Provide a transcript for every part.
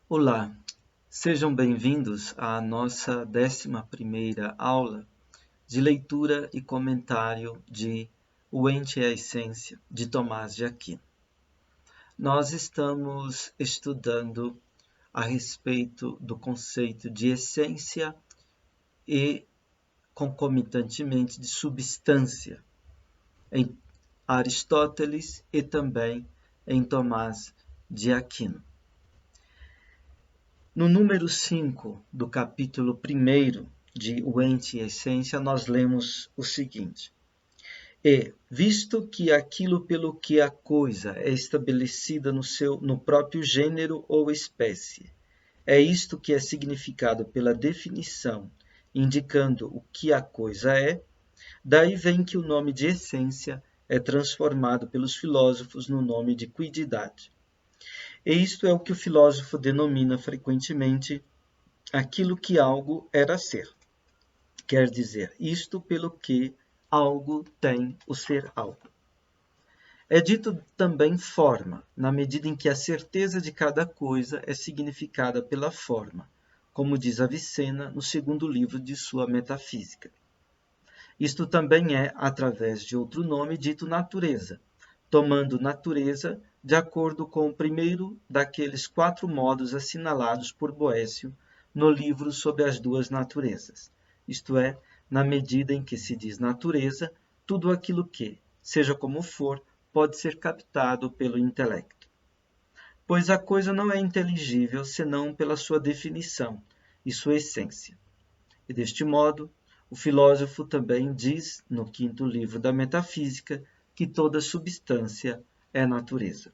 Olá, sejam bem-vindos à nossa 11ª aula de leitura e comentário de O Ente e a Essência, de Tomás de Aquino. Nós estamos estudando a respeito do conceito de essência e, concomitantemente, de substância em Aristóteles e também em Tomás de Aquino. No número 5 do capítulo 1 de O Ente e a Essência, nós lemos o seguinte: visto que aquilo pelo que a coisa é estabelecida no próprio gênero ou espécie, é isto que é significado pela definição, indicando o que a coisa é, daí vem que o nome de essência é transformado pelos filósofos no nome de quididade. E isto é o que o filósofo denomina frequentemente aquilo que algo era ser. Quer dizer, isto pelo que algo tem o ser algo. É dito também forma, na medida em que a certeza de cada coisa é significada pela forma, como diz Avicena no segundo livro de sua Metafísica. Isto também é, através de outro nome, dito natureza, tomando natureza de acordo com o primeiro daqueles 4 modos assinalados por Boécio no livro sobre as duas naturezas, isto é, na medida em que se diz natureza, tudo aquilo que, seja como for, pode ser captado pelo intelecto. Pois a coisa não é inteligível senão pela sua definição e sua essência. E deste modo, o filósofo também diz, no 5º livro da Metafísica, que toda substância é natureza.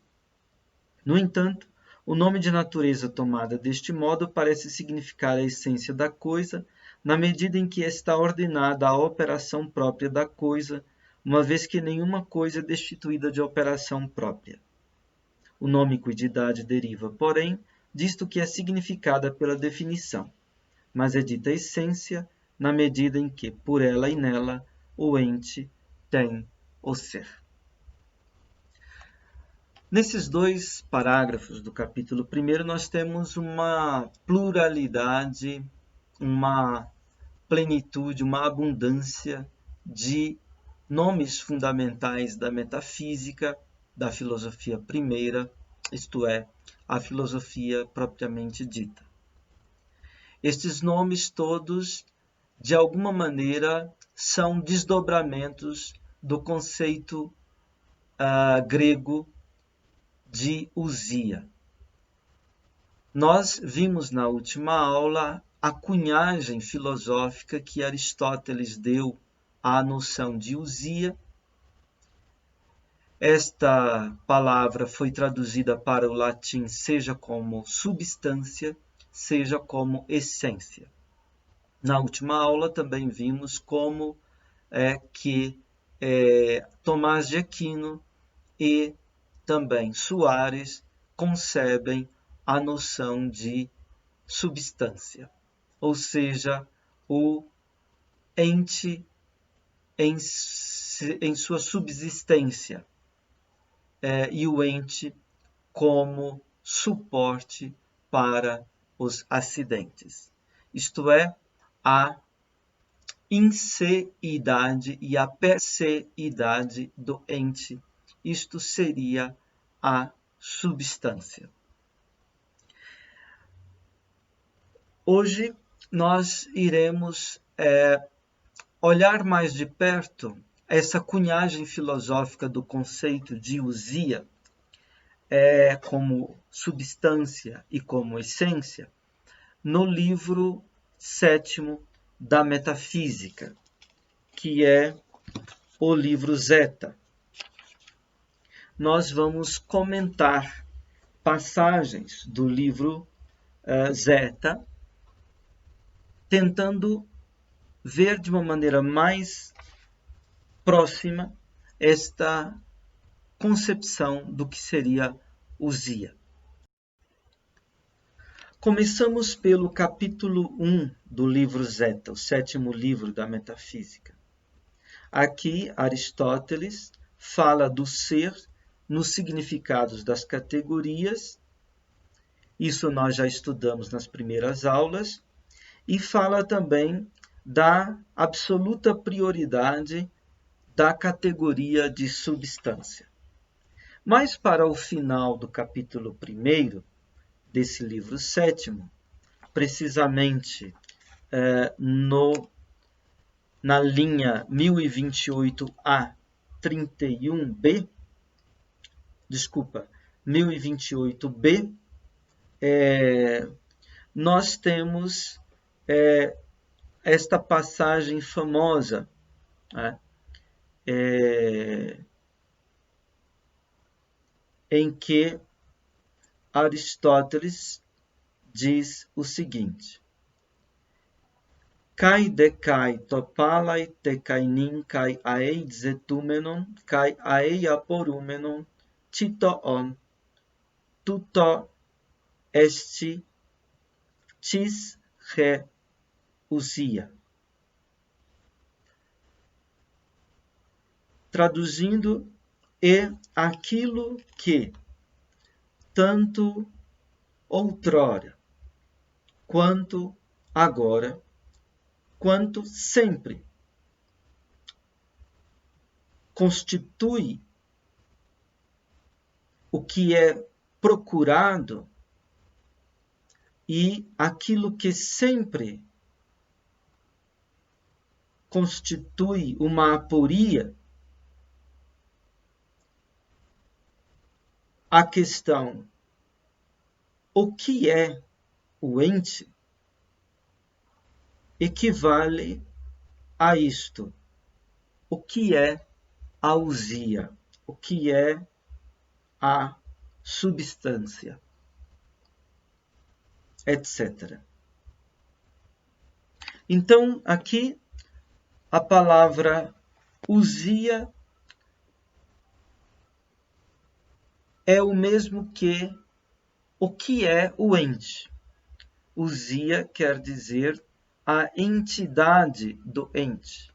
No entanto, o nome de natureza tomada deste modo parece significar a essência da coisa, na medida em que está ordenada a operação própria da coisa, uma vez que nenhuma coisa é destituída de operação própria. O nome quididade deriva, porém, disto que é significada pela definição, mas é dita essência na medida em que, por ela e nela, o ente tem o ser. Nesses 2 parágrafos do capítulo 1, nós temos uma pluralidade, uma plenitude, uma abundância de nomes fundamentais da metafísica, da filosofia primeira, isto é, a filosofia propriamente dita. Estes nomes todos, de alguma maneira, são desdobramentos do conceito grego de ousia. Nós vimos na última aula a cunhagem filosófica que Aristóteles deu à noção de ousia. Esta palavra foi traduzida para o latim seja como substância, seja como essência. Na última aula também vimos como Tomás de Aquino e também Soares concebem a noção de substância, ou seja, o ente em sua subsistência e o ente como suporte para os acidentes. Isto é, a inseidade e a perseidade do ente. Isto seria a substância. Hoje nós iremos olhar mais de perto essa cunhagem filosófica do conceito de ousia como substância e como essência no livro 7º da Metafísica, que é o livro Zeta. Nós vamos comentar passagens do livro Zeta, tentando ver de uma maneira mais próxima esta concepção do que seria ousia. Começamos pelo capítulo 1 do livro Zeta, o 7º livro da Metafísica. Aqui, Aristóteles fala do ser nos significados das categorias Isso nós já estudamos nas primeiras aulas. E fala também da absoluta prioridade da categoria de substância. Mas para o final do capítulo 1 desse livro 7º, precisamente na linha 1028A 31B, 1028B, nós temos esta passagem famosa, né? Em que Aristóteles diz o seguinte: Kai dekai topalai tekainin kai aei zetumenon kai aei aporumenon titoon tuto esti tis re usia. Traduzindo, é aquilo que tanto outrora, quanto agora, quanto sempre constitui o que é procurado e aquilo que sempre constitui uma aporia. A questão, o que é o ente, equivale a isto. O que é a ousia? O que é a substância? Etc. Então, aqui, a palavra ousia é o mesmo que o que é o ente. Ousia quer dizer a entidade do ente.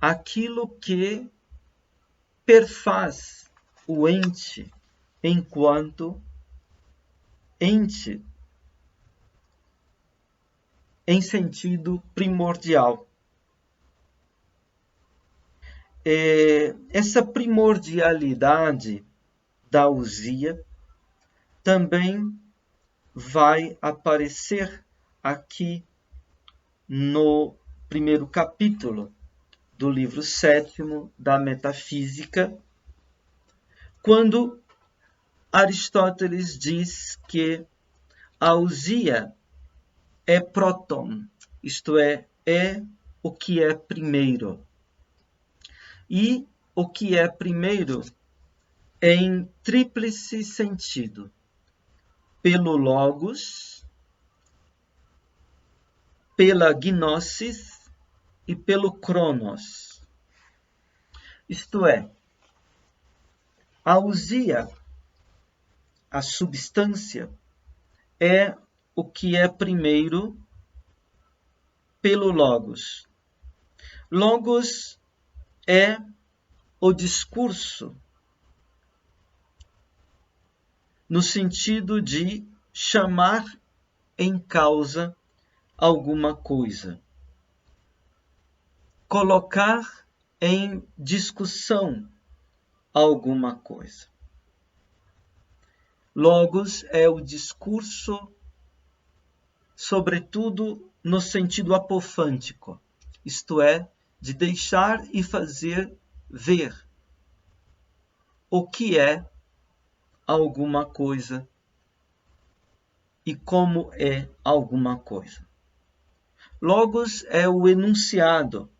Aquilo que perfaz o ente enquanto ente em sentido primordial. Essa primordialidade da ousia também vai aparecer aqui no primeiro capítulo do livro 7º da Metafísica, quando Aristóteles diz que a ousia é próton, isto é o que é primeiro. E o que é primeiro em tríplice sentido, pelo logos, pela gnosis e pelo cronos. Isto é, a ousia, a substância, é o que é primeiro pelo logos. Logos é o discurso, no sentido de chamar em causa alguma coisa, colocar em discussão alguma coisa. Logos é o discurso, sobretudo no sentido apofântico, isto é, de deixar e fazer ver o que é alguma coisa e como é alguma coisa. Logos é o enunciado.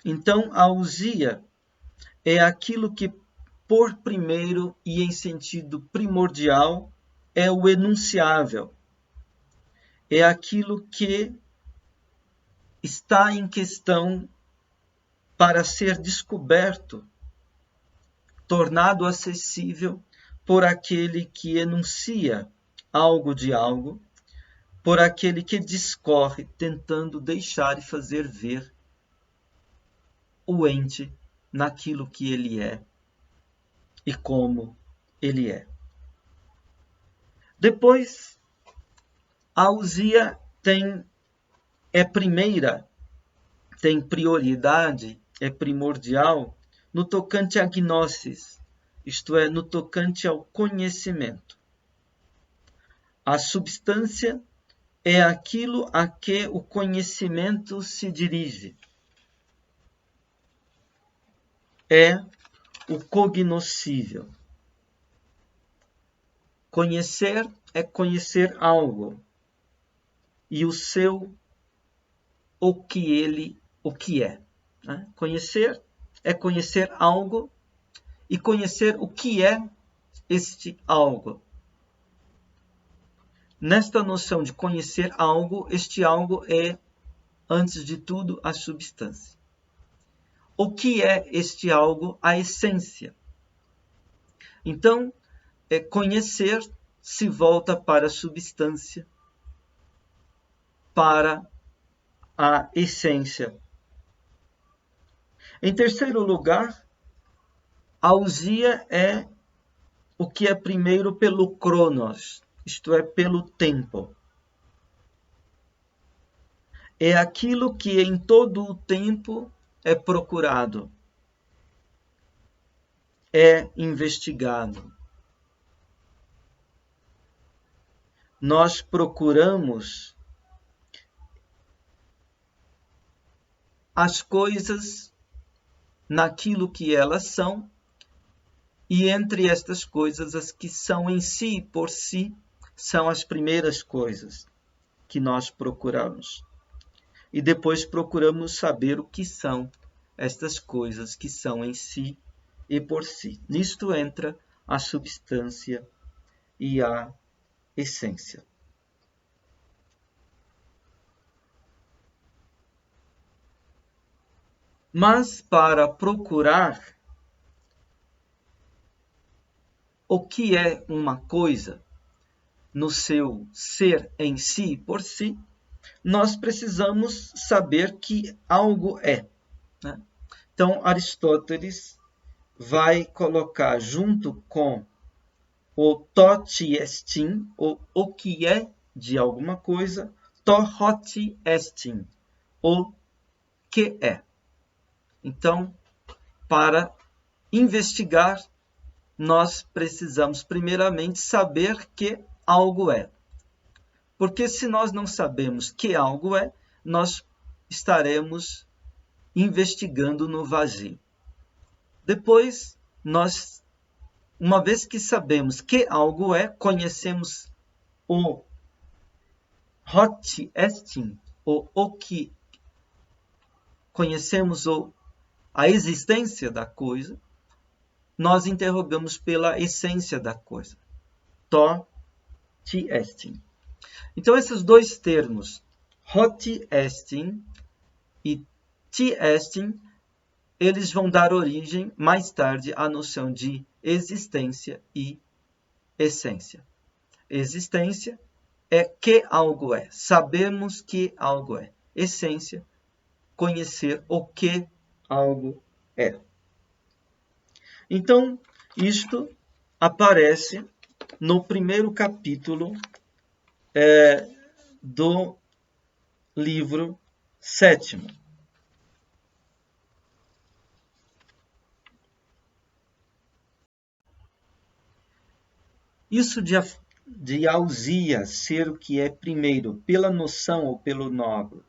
Então, a ousia é aquilo que, por primeiro e em sentido primordial, é o enunciável. É aquilo que está em questão para ser descoberto, tornado acessível por aquele que enuncia algo de algo, por aquele que discorre, tentando deixar e fazer ver o ente naquilo que ele é e como ele é. Depois, a ousia é primeira, tem prioridade, é primordial no tocante à gnosis, isto é, no tocante ao conhecimento. A substância é aquilo a que o conhecimento se dirige. É o cognoscível. Conhecer é conhecer algo. E o o que é. Né? Conhecer é conhecer algo e conhecer o que é este algo. Nesta noção de conhecer algo, este algo é, antes de tudo, a substância. O que é este algo? A essência. Então, conhecer se volta para a substância, para a essência. Em terceiro lugar, a ousia é o que é primeiro pelo cronos, isto é, pelo tempo. É aquilo que em todo o tempo é procurado, é investigado. Nós procuramos as coisas naquilo que elas são, e entre estas coisas, as que são em si, por si, são as primeiras coisas que nós procuramos. E depois procuramos saber o que são estas coisas que são em si e por si. Nisto entra a substância e a essência. Mas para procurar o que é uma coisa no seu ser em si, por si, nós precisamos saber que algo é. Né? Então, Aristóteles vai colocar junto com o toti estin, o que é de alguma coisa, to hoti estin, o que é. Então, para investigar, nós precisamos primeiramente saber que algo é. Porque se nós não sabemos que algo é, nós estaremos investigando no vazio. Depois, uma vez que sabemos que algo é, conhecemos o hot estin, o que conhecemos a existência da coisa, nós interrogamos pela essência da coisa. To ti estin. Então, esses dois termos, hoti estin e ti estin, eles vão dar origem, mais tarde, à noção de existência e essência. Existência é que algo é. Sabemos que algo é. Essência, conhecer o que algo é. Então, isto aparece no primeiro capítulo do livro 7º. Isso de ousia ser o que é primeiro, pela noção ou pelo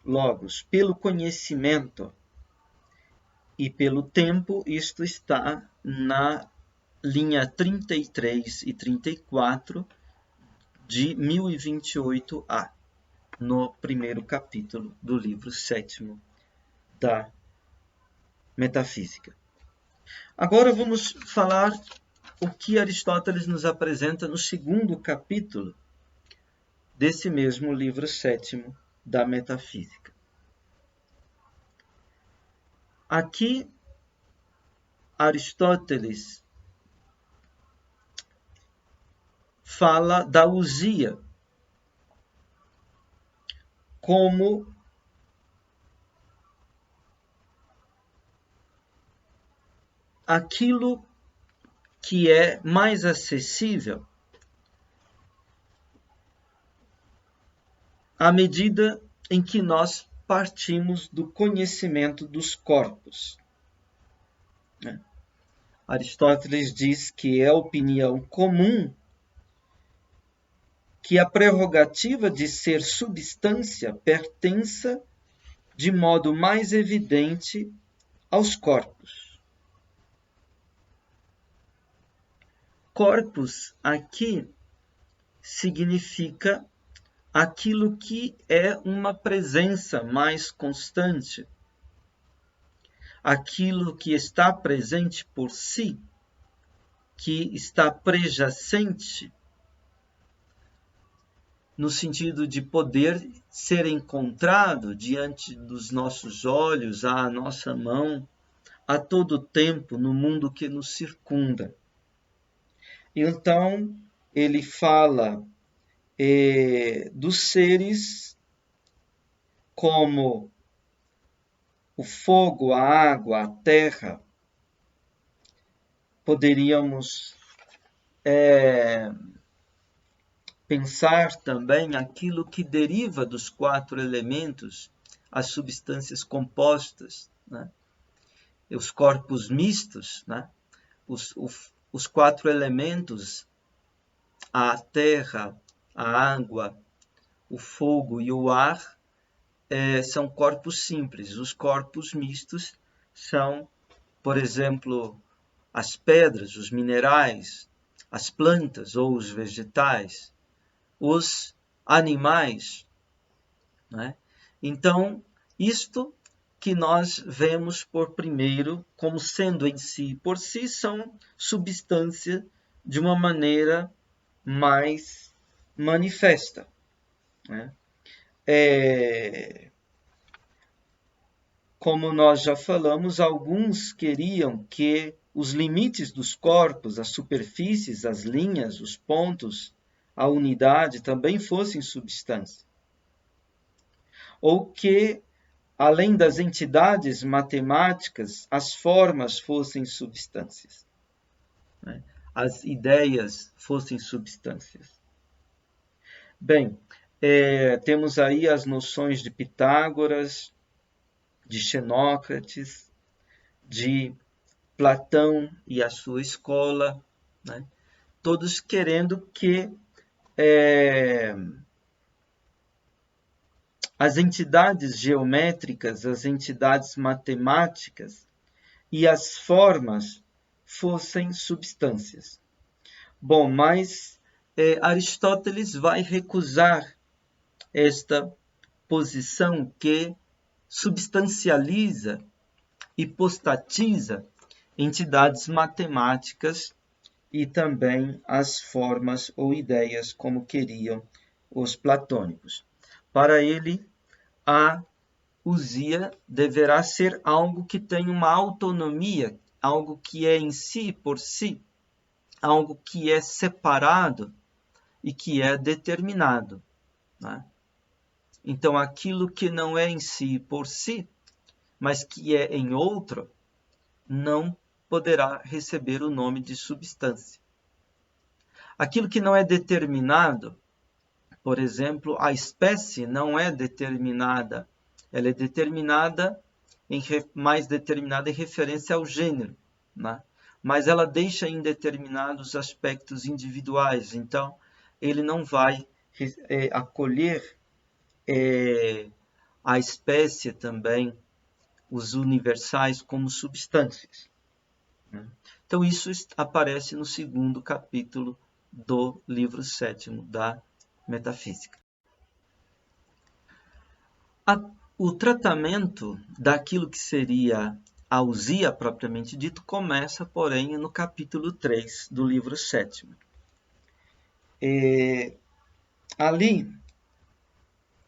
logos, pelo conhecimento e pelo tempo, isto está na linha 33 e 34 de 1028A, no primeiro capítulo do livro 7º da Metafísica. Agora vamos falar o que Aristóteles nos apresenta no segundo capítulo desse mesmo livro 7º da Metafísica. Aqui, Aristóteles fala da ousia como aquilo que é mais acessível à medida em que nós partimos do conhecimento dos corpos. Aristóteles diz que é opinião comum que a prerrogativa de ser substância pertença de modo mais evidente aos corpos. Corpos aqui significa aquilo que é uma presença mais constante, aquilo que está presente por si, que está prejacente, no sentido de poder ser encontrado diante dos nossos olhos, à nossa mão, a todo tempo no mundo que nos circunda. Então, ele fala dos seres como o fogo, a água, a terra. Poderíamos pensar também aquilo que deriva dos 4 elementos, as substâncias compostas, né? Os corpos mistos, né? Os 4 elementos, a terra, a água, o fogo e o ar, são corpos simples. Os corpos mistos são, por exemplo, as pedras, os minerais, as plantas ou os vegetais, os animais, né? Então, isto que nós vemos por primeiro como sendo em si, por si, são substância de uma maneira mais manifesta, né? Como nós já falamos, alguns queriam que os limites dos corpos, as superfícies, as linhas, os pontos, a unidade também fossem substância. Ou que, além das entidades matemáticas, as formas fossem substâncias, né? As ideias fossem substâncias. Bem, temos aí as noções de Pitágoras, de Xenócrates, de Platão e a sua escola, né? Todos querendo que as entidades geométricas, as entidades matemáticas e as formas fossem substâncias. Bom, mas Aristóteles vai recusar esta posição que substancializa, hipostatiza entidades matemáticas e também as formas ou ideias como queriam os platônicos. Para ele, a ousia deverá ser algo que tem uma autonomia, algo que é em si, por si, algo que é separado e que é determinado, né? Então, aquilo que não é em si, por si, mas que é em outro, não poderá receber o nome de substância. Aquilo que não é determinado, por exemplo, a espécie não é determinada, ela é determinada, mais determinada em referência ao gênero, né? Mas ela deixa indeterminados aspectos individuais, então ele não vai acolher a espécie também, os universais como substâncias. Então isso aparece no 2º capítulo do livro 7º da Metafísica. O tratamento daquilo que seria a ousia propriamente dito começa, porém, no capítulo 3 do livro 7º. Ali,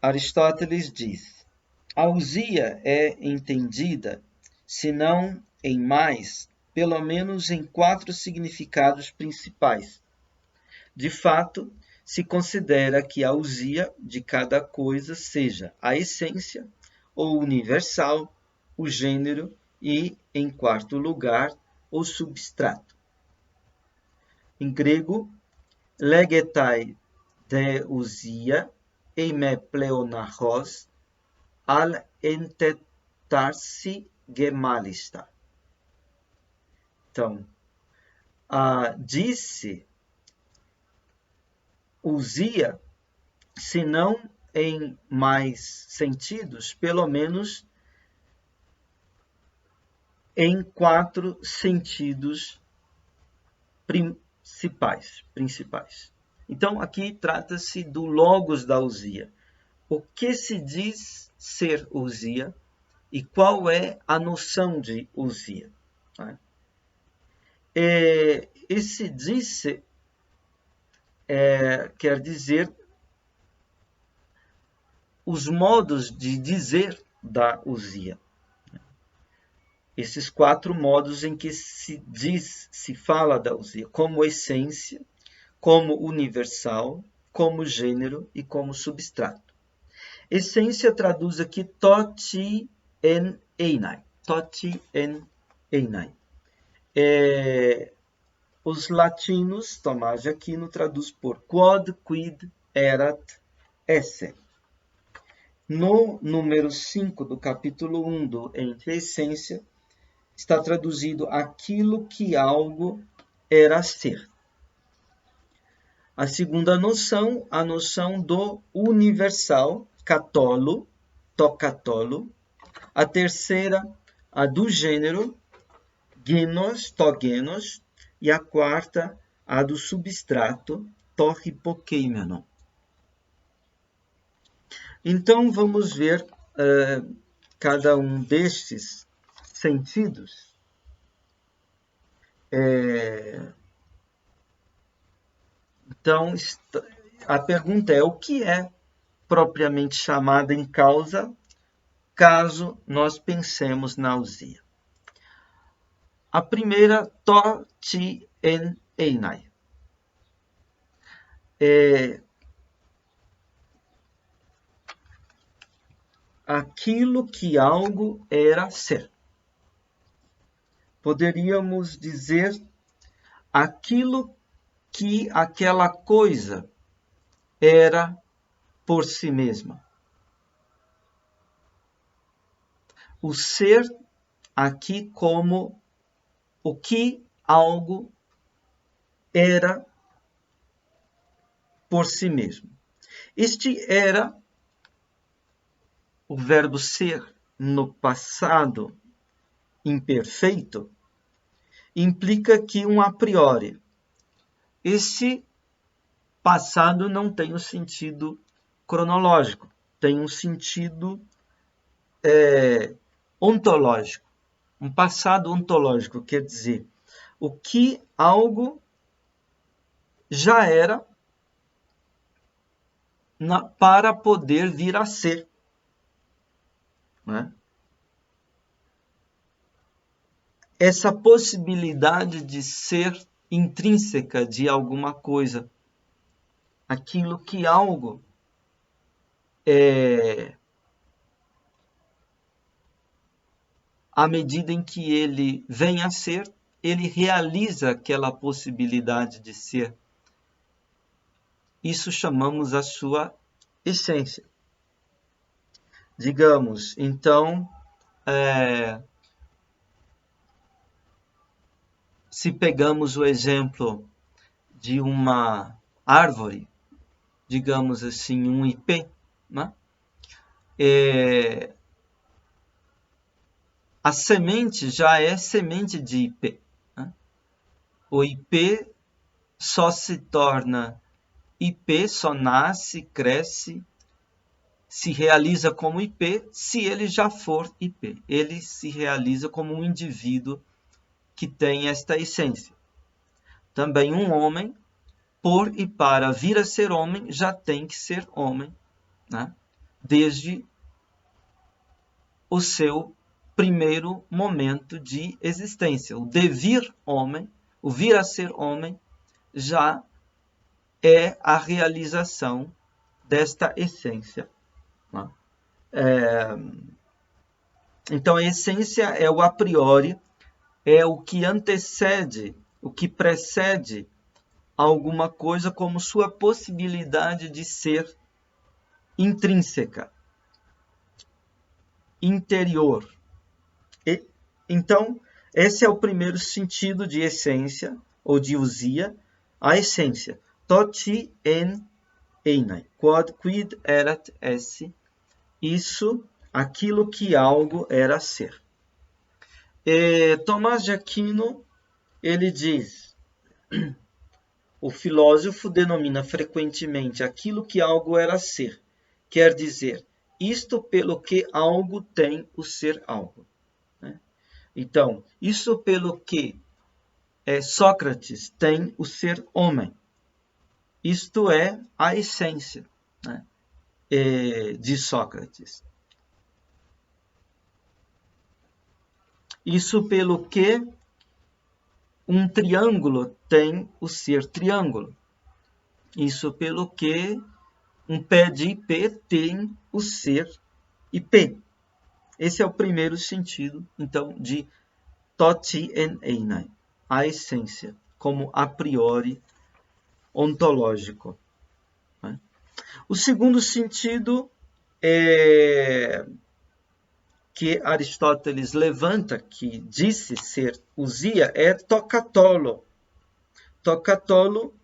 Aristóteles diz: a ousia é entendida, se não em mais, pelo menos em 4 significados principais. De fato, se considera que a ousia de cada coisa seja a essência, ou universal, o gênero e, em 4º lugar, o substrato. Em grego, legetai de ousia eime pleonachos al entetarsi gemalista. Então, disse Uzia, se não em mais sentidos, pelo menos em 4 sentidos principais. Então, aqui trata-se do logos da Uzia. O que se diz ser Uzia e qual é a noção de Uzia? Esse disse quer dizer os modos de dizer da Uzia. Esses 4 modos em que se fala da Uzia, como essência, como universal, como gênero e como substrato. Essência traduz aqui toti en einai. Toti en einai. Os latinos, Tomás de Aquino, traduz por quod quid erat esse. No número 5 do capítulo 1 do Entre a Essência, está traduzido aquilo que algo era ser. A segunda noção, a noção do universal, katolo, tokatolo. A terceira, a do gênero, genos, togenos. E a quarta, a do substrato, torripokeimenon. Então, vamos ver cada um destes sentidos. Então, a pergunta é: o que é propriamente chamado em causa, caso nós pensemos na Uzia? A primeira, to, ti, en, einai. Aquilo que algo era ser. Poderíamos dizer aquilo que aquela coisa era por si mesma. O ser aqui como o que algo era por si mesmo. Este era, o verbo ser no passado imperfeito, implica que um a priori. Esse passado não tem um sentido cronológico, tem um sentido ontológico. Um passado ontológico, quer dizer, o que algo já era para poder vir a ser. Né? Essa possibilidade de ser intrínseca de alguma coisa. Aquilo que algo à medida em que ele vem a ser, ele realiza aquela possibilidade de ser. Isso chamamos a sua essência. Digamos, então, se pegamos o exemplo de uma árvore, digamos assim, um ipê, né? A semente já é semente de ipê. Né? O ipê só se torna ipê, só nasce, cresce, se realiza como ipê, se ele já for ipê. Ele se realiza como um indivíduo que tem esta essência. Também um homem, por e para vir a ser homem, já tem que ser homem, né? Desde o seu primeiro momento de existência. O devir homem, o vir a ser homem, já é a realização desta essência. Né? Então, a essência é o a priori, é o que antecede, o que precede alguma coisa como sua possibilidade de ser intrínseca, interior. Então, esse é o primeiro sentido de essência, ou de ousia, a essência. Toti en einai, quid erat esse, isso, aquilo que algo era ser. Tomás de Aquino, ele diz, o filósofo denomina frequentemente aquilo que algo era ser, quer dizer, isto pelo que algo tem o ser algo. Então, isso pelo que Sócrates tem o ser homem. Isto é a essência, né, de Sócrates. Isso pelo que um triângulo tem o ser triângulo. Isso pelo que um pé de IP tem o ser IP. Esse é o primeiro sentido, então, de toti en einai, a essência, como a priori ontológico. O segundo sentido que Aristóteles levanta, que disse ser ousia, é tokatolo. Tokatolo,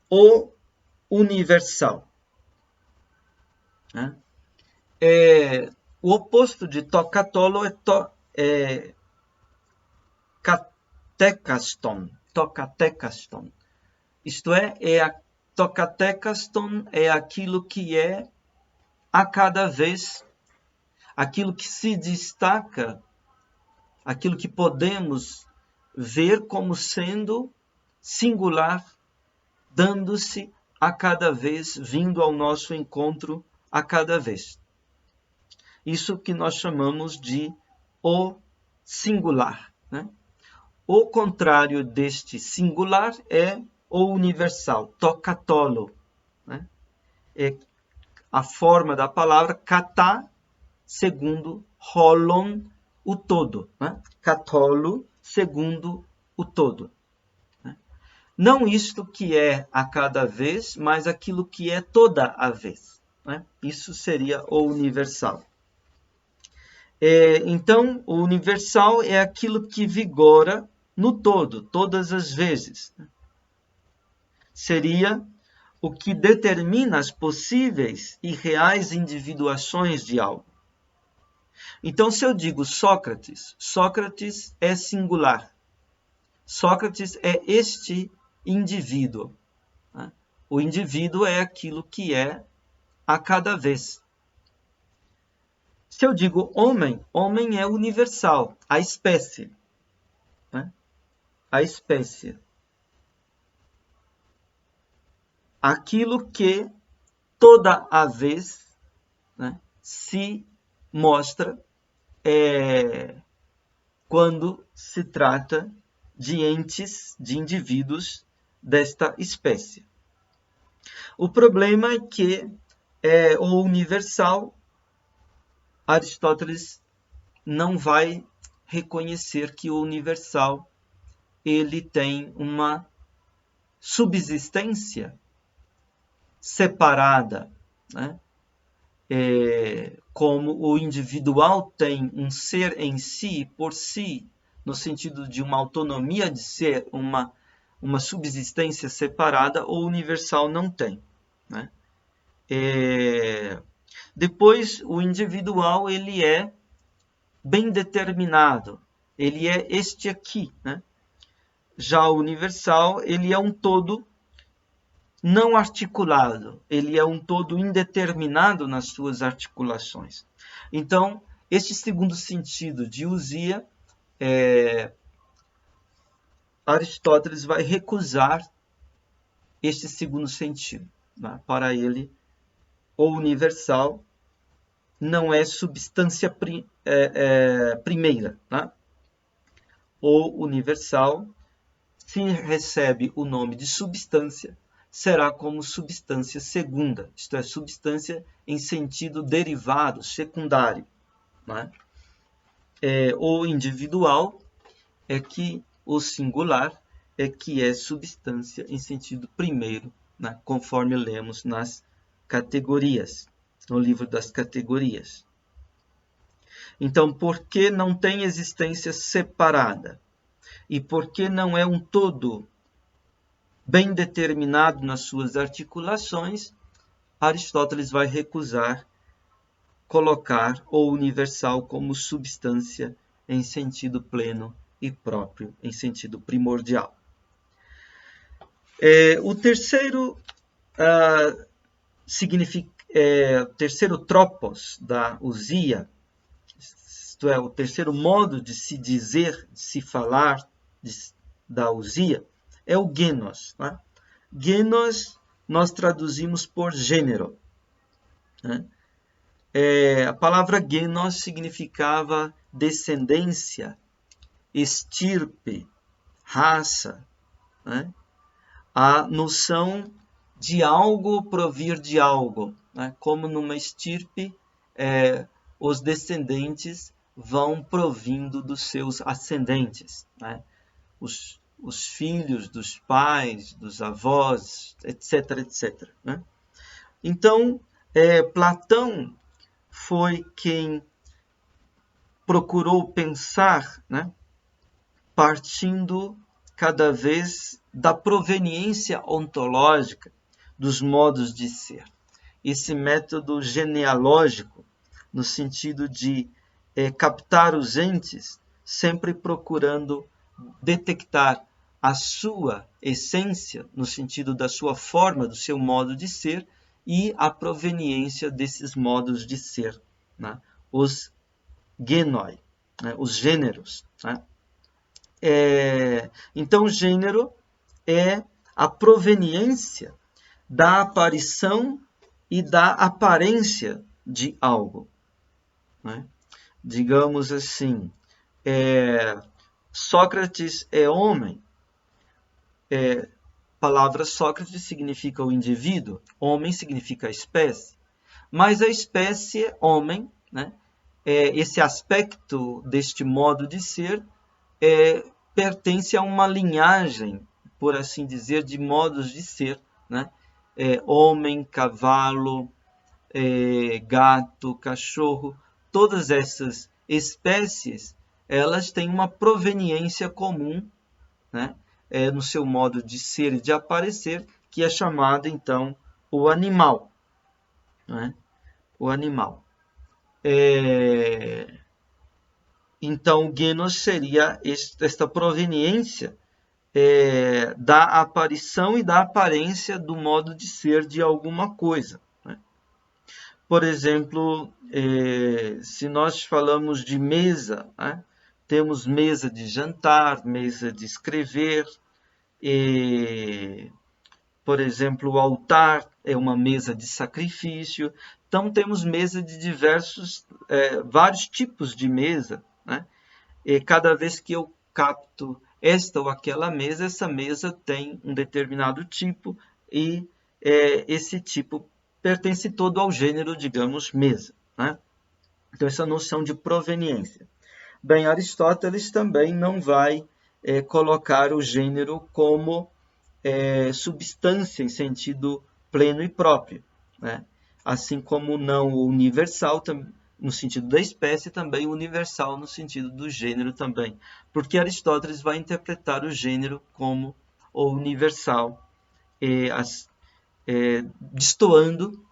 o universal. O oposto de tokatolo é katekaston. Tokatekaston. Isto tokatekaston é aquilo que é a cada vez, aquilo que se destaca, aquilo que podemos ver como sendo singular, dando-se a cada vez, vindo ao nosso encontro a cada vez. Isso que nós chamamos de o singular, né? O contrário deste singular é o universal, tokatolo, né? É a forma da palavra kata, segundo holon, o todo, né? Katolo, segundo o todo. Não isto que é a cada vez, mas aquilo que é toda a vez, né? Isso seria o universal. Então, o universal é aquilo que vigora no todo, todas as vezes. Seria o que determina as possíveis e reais individuações de algo. Então, se eu digo Sócrates, Sócrates é singular. Sócrates é este indivíduo. O indivíduo é aquilo que é a cada vez. Se eu digo homem, homem é universal, a espécie. A espécie. Aquilo que toda a vez, né, se mostra quando se trata de entes, de indivíduos desta espécie. O problema é que o universal, Aristóteles não vai reconhecer que o universal ele tem uma subsistência separada, né? Como o individual tem um ser em si, por si, no sentido de uma autonomia de ser, uma subsistência separada, o universal não tem, né? Depois, o individual ele é bem determinado, ele é este aqui, né? Já o universal ele é um todo não articulado, ele é um todo indeterminado nas suas articulações. Então, este segundo sentido de ousia, Aristóteles vai recusar este segundo sentido, né? Para ele, o universal não é substância primeira, né? O universal, se recebe o nome de substância, será como substância segunda, isto é, substância em sentido derivado, secundário, né? O individual é que o singular é que é substância em sentido primeiro, né? Conforme lemos nas categorias, no livro das categorias. Então, por que não tem existência separada? E por que não é um todo bem determinado nas suas articulações? Aristóteles vai recusar colocar o universal como substância em sentido pleno e próprio, em sentido primordial. O terceiro terceiro tropos da ousia, isto é, o terceiro modo de se dizer, de se falar da ousia, é o genos. Né? Genos nós traduzimos por gênero. Né? A palavra genos significava descendência, estirpe, raça. Né? A noção de algo provir de algo. Né? Como numa estirpe, os descendentes vão provindo dos seus ascendentes. Né? Os filhos dos pais, dos avós, etc, etc. Né? Então, Platão foi quem procurou pensar, né, partindo cada vez da proveniência ontológica dos modos de ser. Esse método genealógico, no sentido de captar os entes, sempre procurando detectar a sua essência, no sentido da sua forma, do seu modo de ser, e a proveniência desses modos de ser, né? Os genoi, né? Os gêneros. Né? Então, o gênero é a proveniência da aparição e da aparência de algo. Né? Digamos assim, Sócrates é homem. Palavra Sócrates significa o indivíduo, homem significa a espécie. Mas a espécie homem, né, esse aspecto deste modo de ser, pertence a uma linhagem, por assim dizer, de modos de ser. Né? Homem, cavalo, gato, cachorro, todas essas espécies, elas têm uma proveniência comum, né? No seu modo de ser e de aparecer, que é chamado, então, o animal. Né? O animal. Então, o genos seria esta proveniência da aparição e da aparência do modo de ser de alguma coisa. Né? Por exemplo, se nós falamos de mesa, né? Temos mesa de jantar, mesa de escrever, por exemplo, o altar é uma mesa de sacrifício. Então, temos mesa de vários tipos de mesa. Né? E cada vez que eu capto esta ou aquela mesa, essa mesa tem um determinado tipo e esse tipo pertence todo ao gênero, digamos, mesa. Né? Então, essa noção de proveniência. Bem, Aristóteles também não vai colocar o gênero como substância em sentido pleno e próprio. Né? Assim como não o universal, no sentido da espécie, também o universal no sentido do gênero também. Porque Aristóteles vai interpretar o gênero como o universal, destoando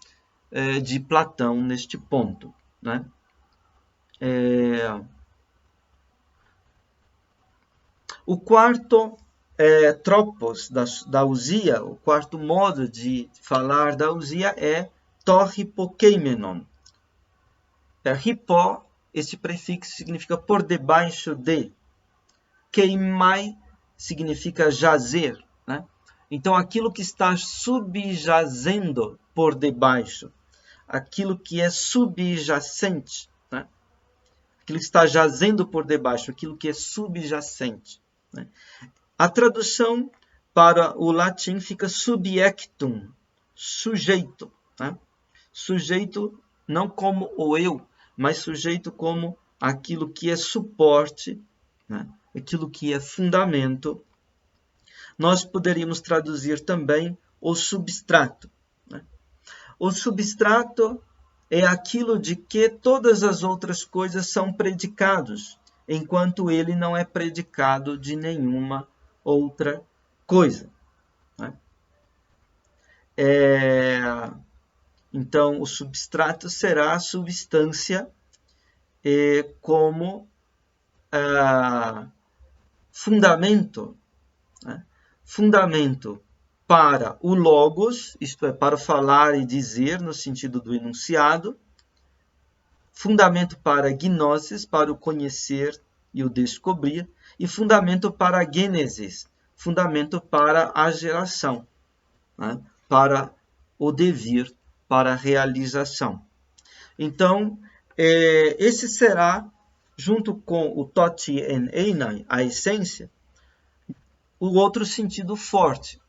de Platão neste ponto. Né? O quarto tropos da ousia, o quarto modo de falar da ousia é to hipokeimenon. Hipó, esse prefixo significa por debaixo de. Keimai significa jazer. Né? Então, aquilo que está subjazendo por debaixo, aquilo que é subjacente, né? Aquilo que está jazendo por debaixo, aquilo que é subjacente. Né? A tradução para o latim fica subjectum, sujeito. Né? Sujeito não como o eu, mas sujeito como aquilo que é suporte, né? Aquilo que é fundamento. Nós poderíamos traduzir também o substrato. Né? O substrato é aquilo de que todas as outras coisas são predicados, enquanto ele não é predicado de nenhuma outra coisa. Né? Então, o substrato será a substância como fundamento, né? Fundamento para o logos, isto é, para falar e dizer no sentido do enunciado, fundamento para a gnosis, para o conhecer e o descobrir, e fundamento para a gênesis, fundamento para a geração, né? Para o devir, para a realização. Então, esse será, junto com o toti en einai, a essência, o outro sentido forte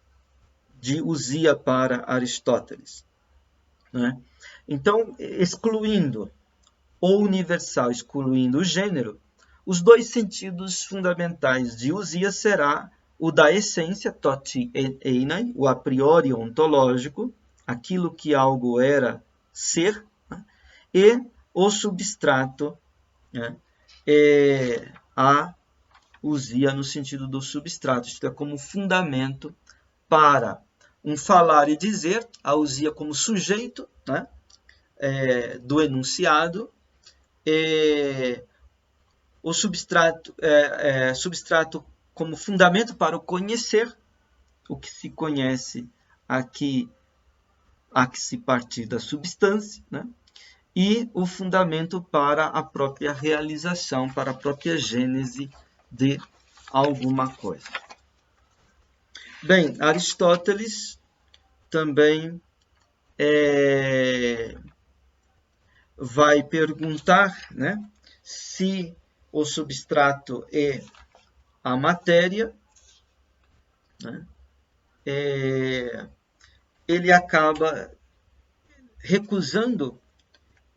de usia para Aristóteles. Né? Então, excluindo o universal, excluindo o gênero, os dois sentidos fundamentais de usia será o da essência, toti en einai, o a priori ontológico, aquilo que algo era ser, né? E o substrato, né? A usia no sentido do substrato, isto é, como fundamento para um falar e dizer, a usia como sujeito, né? Do enunciado, o substrato como fundamento para o conhecer, o que se conhece aqui, há que se partir da substância, né? E o fundamento para a própria realização, para a própria gênese de alguma coisa. Bem, Aristóteles também vai perguntar, né, se o substrato é a matéria, né? Ele acaba recusando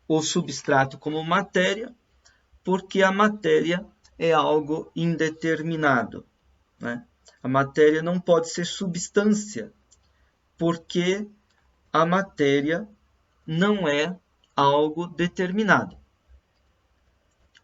o substrato como matéria, porque a matéria é algo indeterminado, né? A matéria não pode ser substância, porque a matéria não é algo determinado.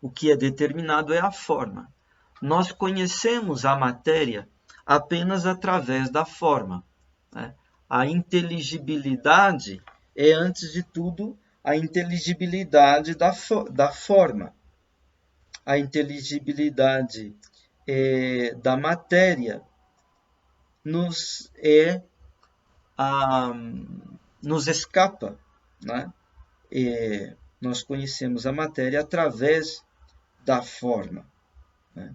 O que é determinado é a forma. Nós conhecemos a matéria apenas através da forma, né? A inteligibilidade é, antes de tudo, a inteligibilidade da forma. A inteligibilidade da matéria nos escapa, né? Nós conhecemos a matéria através da forma, né?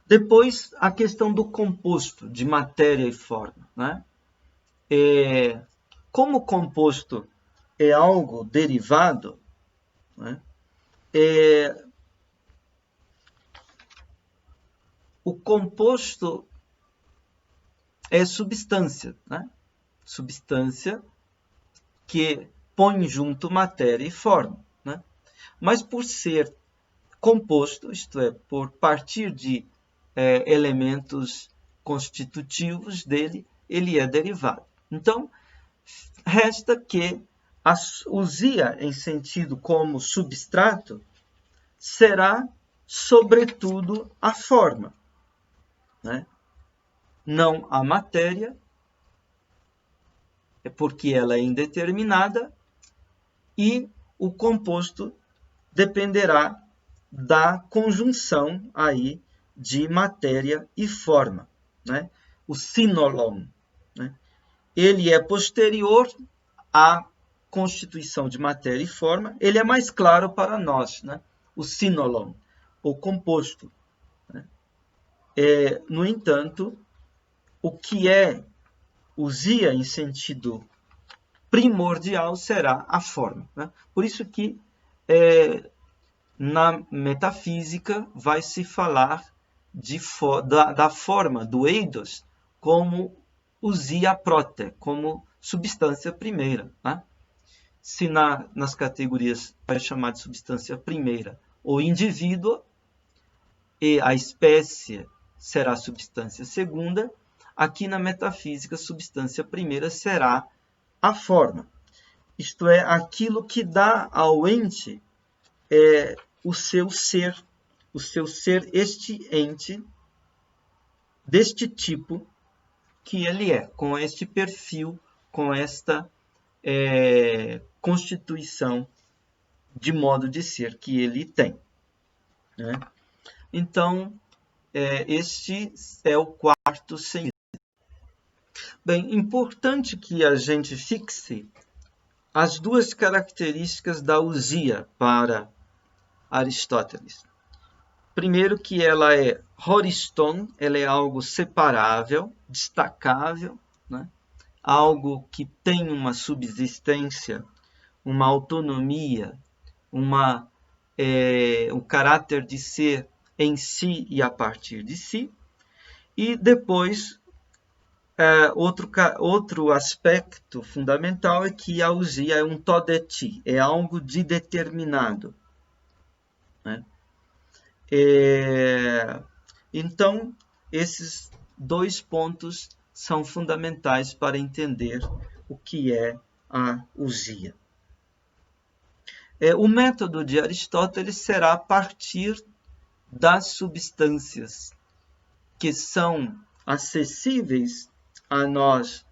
Depois, a questão do composto de matéria e forma, né? Como o composto é algo derivado, né? O composto é substância, né? Substância que põe junto matéria e forma, né? Mas por ser composto, isto é, por partir de elementos constitutivos dele, ele é derivado. Então, resta que a usia em sentido como substrato será, sobretudo, a forma, né? Não a matéria, porque ela é indeterminada, e o composto dependerá da conjunção aí de matéria e forma, né? O sinolon, né? Ele é posterior à constituição de matéria e forma, ele é mais claro para nós, né? O sinolon, o composto, né? No entanto, o que é usia em sentido primordial será a forma, né? Por isso que na metafísica vai se falar da forma, do eidos, como usia prote, como substância primeira, né? Se nas categorias vai chamar de substância primeira o indivíduo e a espécie será a substância segunda. Aqui na metafísica, a substância primeira será a forma. Isto é, aquilo que dá ao ente o seu ser, este ente, deste tipo que ele é, com este perfil, com esta constituição de modo de ser que ele tem. Né? Então, este é o quarto sentido. Bem, importante que a gente fixe as duas características da ousia para Aristóteles. Primeiro, que ela é horiston, ela é algo separável, destacável, né? Algo que tem uma subsistência, uma autonomia, um caráter de ser em si e a partir de si. E depois, outro aspecto fundamental é que a ousia é um todeti, é algo de determinado. Né? Então, esses dois pontos são fundamentais para entender o que é a ousia. O método de Aristóteles será a partir das substâncias que são acessíveis a nós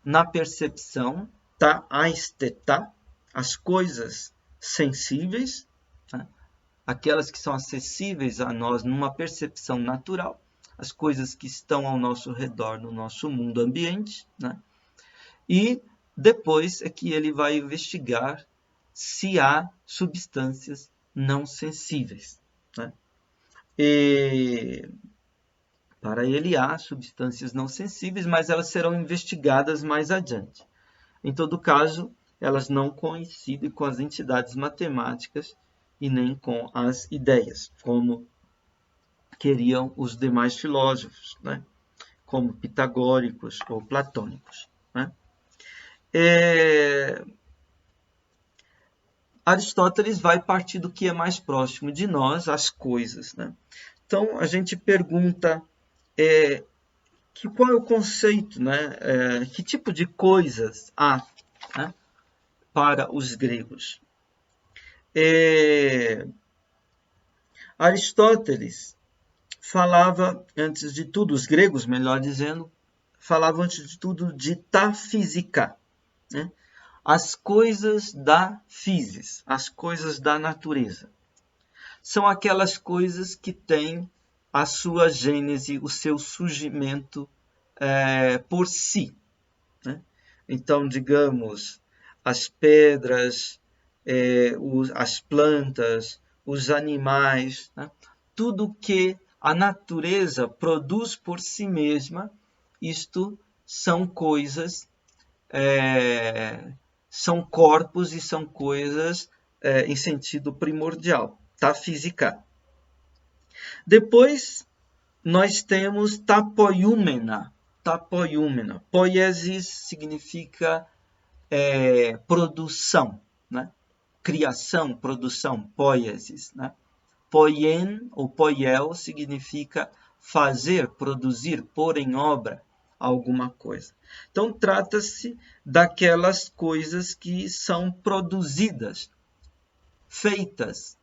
na percepção, tá? Aisteta, as coisas sensíveis, tá? Aquelas que são acessíveis a nós numa percepção natural, as coisas que estão ao nosso redor, no nosso mundo ambiente, né? E depois é que ele vai investigar se há substâncias não sensíveis. Né? E para ele há substâncias não sensíveis, mas elas serão investigadas mais adiante. Em todo caso, elas não coincidem com as entidades matemáticas e nem com as ideias, como queriam os demais filósofos, né? Como pitagóricos ou platônicos. Né? Aristóteles vai partir do que é mais próximo de nós, as coisas. Né? Então, a gente pergunta qual é o conceito, né? Que tipo de coisas há, né? Para os gregos. Aristóteles falava, antes de tudo, os gregos, melhor dizendo, falavam antes de tudo de ta física, né? As coisas da physis, as coisas da natureza. São aquelas coisas que têm a sua gênese, o seu surgimento por si. Né? Então, digamos, as pedras, as plantas, os animais, né? Tudo que a natureza produz por si mesma, isto são coisas, são corpos e são coisas em sentido primordial, tá? Física. Depois, nós temos tapoiúmena. Tapoiúmena. Poiesis significa produção, né? Criação, produção, poiesis. Né? Poien ou poiel significa fazer, produzir, pôr em obra alguma coisa. Então, trata-se daquelas coisas que são produzidas, feitas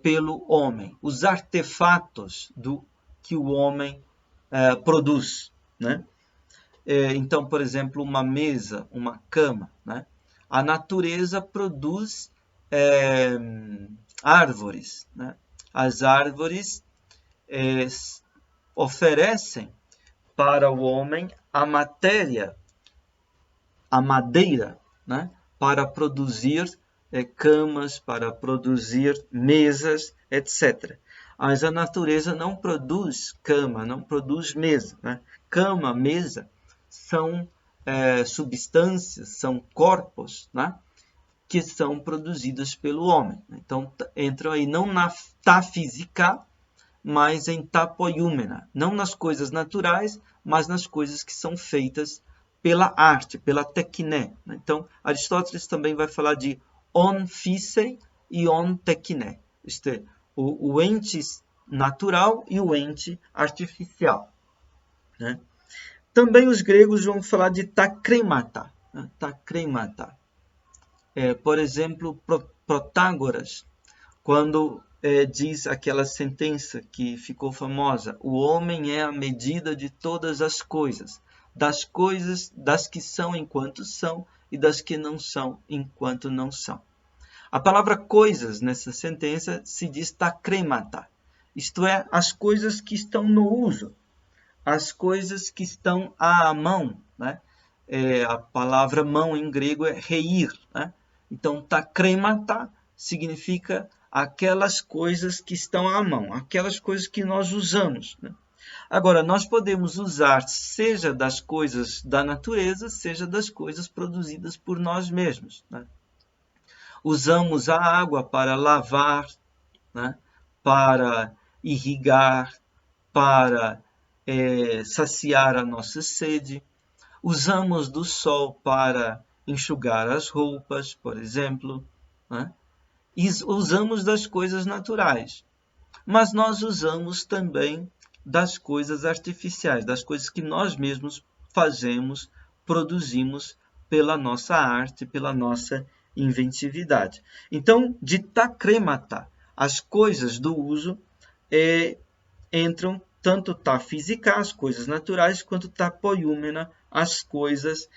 pelo homem, os artefatos que o homem produz. Né? Então, por exemplo, uma mesa, uma cama. Né? A natureza produz árvores. Né? As árvores oferecem para o homem a matéria, a madeira, né? Para produzir camas, para produzir mesas, etc. Mas a natureza não produz cama, não produz mesa. Né? Cama, mesa são substâncias, são corpos, né? Que são produzidas pelo homem. Então, entram aí não na física, mas em tapoiúmena, não nas coisas naturais, mas nas coisas que são feitas pela arte, pela tekné. Então, Aristóteles também vai falar de on physei e on tekné. isto é, o ente natural e o ente artificial, né? Também os gregos vão falar de ta kremata, né? Ta kremata. Por exemplo, Protágoras, quando diz aquela sentença que ficou famosa: o homem é a medida de todas as coisas, das que são enquanto são e das que não são enquanto não são. A palavra coisas nessa sentença se diz ta kremata, isto é, as coisas que estão no uso, as coisas que estão à mão, né? A palavra mão em grego é reir, né? Então, ta kremata significa aquelas coisas que estão à mão, aquelas coisas que nós usamos, né? Agora, nós podemos usar seja das coisas da natureza, seja das coisas produzidas por nós mesmos, né? Usamos a água para lavar, né? Para irrigar, para saciar a nossa sede. Usamos do sol para enxugar as roupas, por exemplo, né? E usamos das coisas naturais. Mas nós usamos também das coisas artificiais, das coisas que nós mesmos fazemos, produzimos pela nossa arte, pela nossa inventividade. Então, de ta kremata, as coisas do uso entram tanto ta física, as coisas naturais, quanto ta poiúmena, as coisas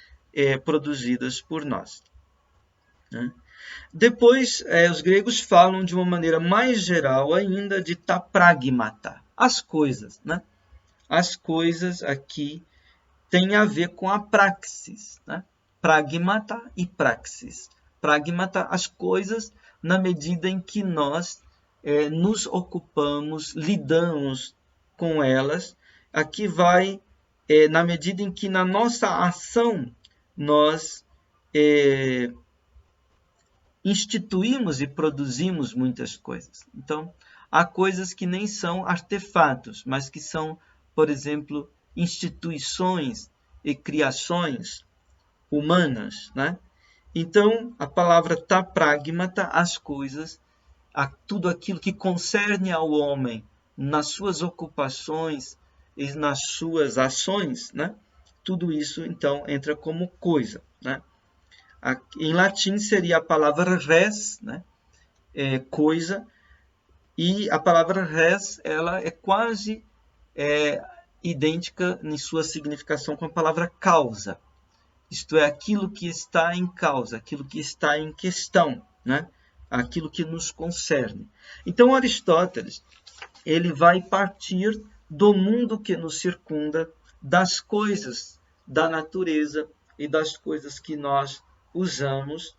produzidas por nós, né? Depois, os gregos falam de uma maneira mais geral ainda de ta pragmata, as coisas, né? As coisas aqui têm a ver com a praxis, né? Pragmata e praxis. Pragmata, as coisas na medida em que nós nos ocupamos, lidamos com elas. Aqui vai na medida em que na nossa ação nós instituímos e produzimos muitas coisas. Então, há coisas que nem são artefatos, mas que são, por exemplo, instituições e criações humanas, né? Então, a palavra ta pragmata, as coisas, tudo aquilo que concerne ao homem nas suas ocupações e nas suas ações, né? Tudo isso, então, entra como coisa, né? Em latim seria a palavra res, né? Coisa, e a palavra res ela é quase idêntica em sua significação com a palavra causa. Isto é, aquilo que está em causa, aquilo que está em questão, né? Aquilo que nos concerne. Então, Aristóteles ele vai partir do mundo que nos circunda, das coisas da natureza e das coisas que nós usamos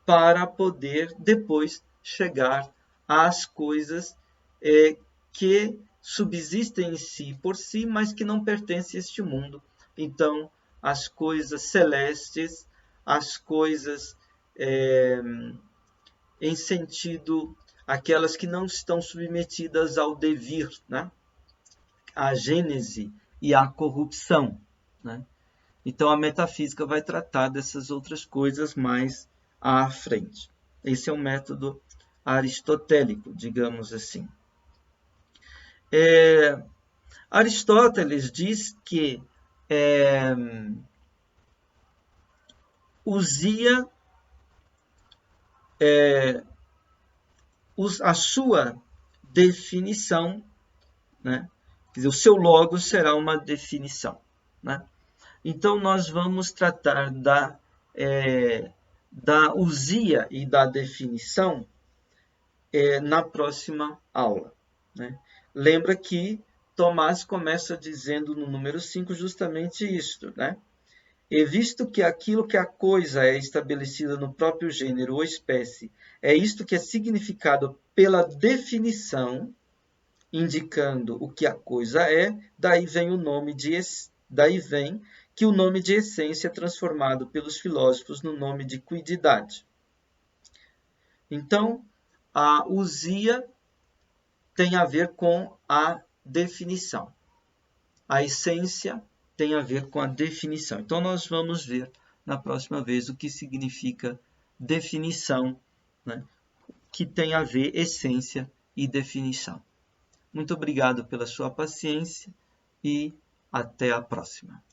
para poder depois chegar às coisas que subsistem em si por si, mas que não pertencem a este mundo. Então, as coisas celestes, as coisas em sentido, aquelas que não estão submetidas ao devir, né? À gênese e à corrupção, né? Então, a metafísica vai tratar dessas outras coisas mais à frente. Esse é um método aristotélico, digamos assim. Aristóteles diz que a sua definição, né? Quer dizer, o seu logos será uma definição, né? Então, nós vamos tratar da usia e da definição na próxima aula, né? Lembra que Tomás começa dizendo no número 5 justamente isto, né? E visto que aquilo que a coisa é estabelecida no próprio gênero ou espécie, é isto que é significado pela definição, indicando o que a coisa é, daí vem que o nome de essência é transformado pelos filósofos no nome de quididade. Então, a usia tem a ver com a definição. A essência tem a ver com a definição. Então, nós vamos ver na próxima vez o que significa definição, né? que tem a ver essência e definição. Muito obrigado pela sua paciência e até a próxima.